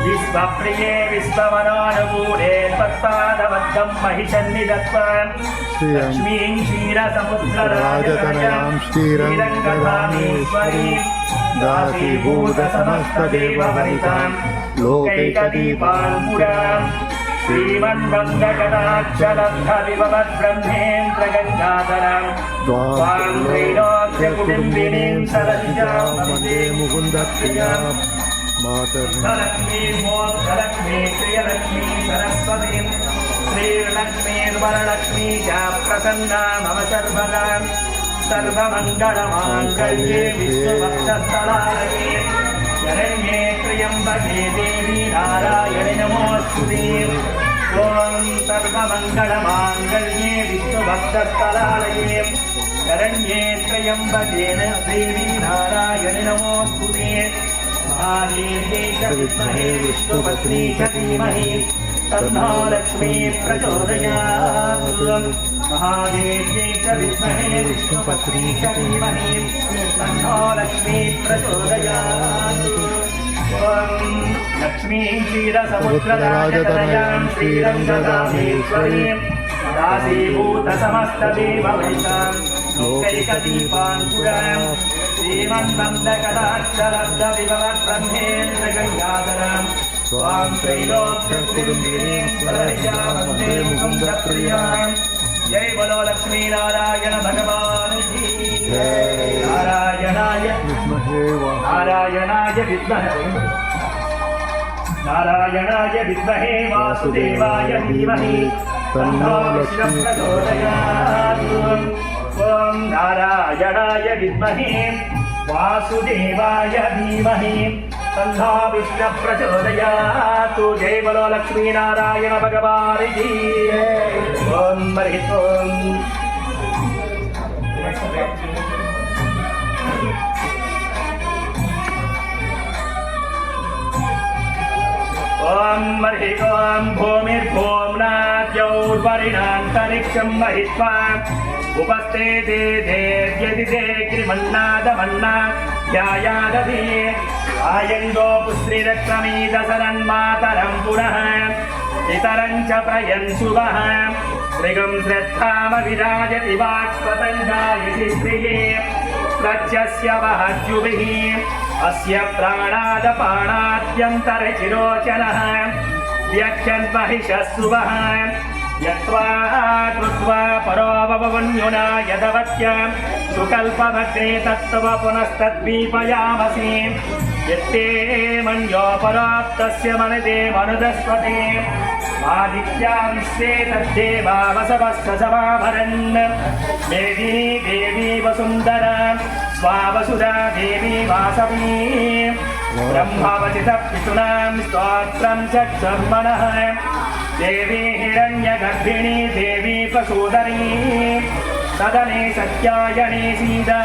विश्वप्रिये विश्वमनानुकूले तत्पादबद्धं महिषन्निदत्वा लक्ष्मीं क्षीरसमुद्रराजतनयां श्रीरङ्गधामेश्वरीं दासीभूतसमस्तदेवहरितां लोकैकदीपाङ्कुराम् श्रीमन्मन्दकटाक्षलब्धविभवद्ब्रह्मेन्द्रगङ्गाधरां त्वां त्रैलोक्यकुटुम्बिनीं सरसिजां वन्दे मुकुन्दप्रियां लक्ष्मी श्रियलक्ष्मी सरस्वतीं श्रीर्लक्ष्मीर्वरलक्ष्मी च प्रसन्ना मम सर्वदा सर्वमङ्गलमाङ्गल्ये विष्णुभक्तस्थलालये शरण्ये त्र्यम्बके देवी नारायणि नमोऽस्तुते ॐ सर्वमङ्गलमाङ्गल्ये विष्णुभक्तस्थलालये शरण्ये त्र्यम्बके देवी नारायणि नमोऽस्तुते महादेव्यै च विद्महे विष्णुपत्नी च धीमहि तन्नो लक्ष्मी प्रचोदयात् महादेव्यै च विद्महे विष्णुपत्नी च धीमहि तन्नो लक्ष्मी प्रचोदयात् लक्ष्मीं क्षीरसमुद्रराजतनयां श्रीरङ्गधामेश्वरीं दासीभूतसमस्तदेववनितां लोकैकदीपाङ्कुरां श्रीमन्मन्दकटाक्षलब्धविभवद्ब्रह्मेन्द्रगङ्गाधरां त्वां त्रैलोक्यकुटुम्बिनीं सरसिजां वन्दे मुकुन्दप्रियां जय बोलो लक्ष्मी नारायण भगवान की नारायणाय विद्महे वासुदेवाय धीमहि तन्नो लक्ष्मी प्रचोदयात् ॐ नारायणाय विद्महे वासुदेवाय धीमहि तन्नो विष्णु प्रचोदयात् जय बोलो लक्ष्मी नारायण भगवान की ओम हरि ओम ओम हरि ओम भूमिर्भूम्नाद्यौर्वरिणान्तरिक्षं महित्वा उपस्थे देव्यदिदेग्रिमन्नादमन्ना ध्यायादधि आयन्दो पुश्रीरक्तमीदसरन्मातरं पुनः इतरं च प्रयन्सुवः श्रीगं श्रद्धामविराजति वाक्पतञ्जायति श्रिये प्रत्यस्य वहद्युभिः अस्य प्राणादपाणाद्यन्तरचिरोचनः व्यक्षन्महिषस्सुवः यत्त्वा कृत्वा परोऽववन्युना यदवत्य सुकल्पभग्ने तत्तव पुनस्तद्वीपयामसि यत्ते मन्योपराप्तस्य मनदे मनुदस्पते आदित्या विश्वे तद्देवा वसवस्ससमाभरन् देवी देवी वसुन्धरा स्वावसुधा देवी वासवी ब्रह्मवचितः पितॄणां स्तोत्रं चक्षुर्मनः देवी हिरण्यगर्भिणी देवी प्रसूदरी सदने सत्यायने सीता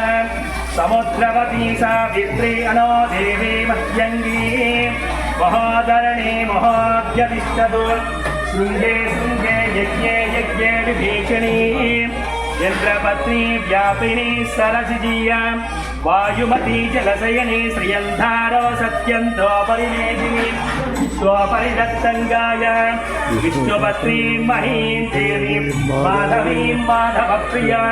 समुद्रवती सावित्री अनो देवी मह्यङ्गी महोदरणे महोद्यतिष्ठतु शृङ्गे शृङ्गे यज्ञे यज्ञे विभीषणी यन्त्रपत्नी व्यापिनी सरसिजीया वायुमती जलशयनी श्रियन्धारो सत्यन्तो परिमेदिनी स्वपरिदत्तङ्गाय विष्णुपत्नीं महीं देवीं माधवीं माधवप्रियां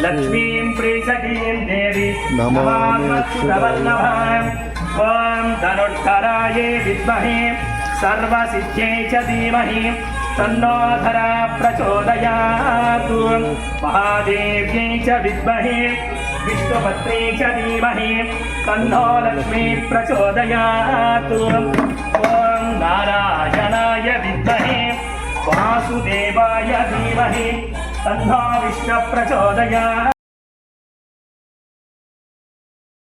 लक्ष्मीं प्रीसखीं देवी नमामि ॐ धनुर्धरायै विद्महे सर्वसिद्ध्यै च धीमहि तन्नो धरा प्रचोदयात् महादेव्यै च विद्महे विष्णुपत्नी च धीमहि तन्नो लक्ष्मी प्रचोदयात् ॐ नारायणाय विद्महे वासुदेवाय धीमहि तन्नो विष्णु प्रचोदयात्।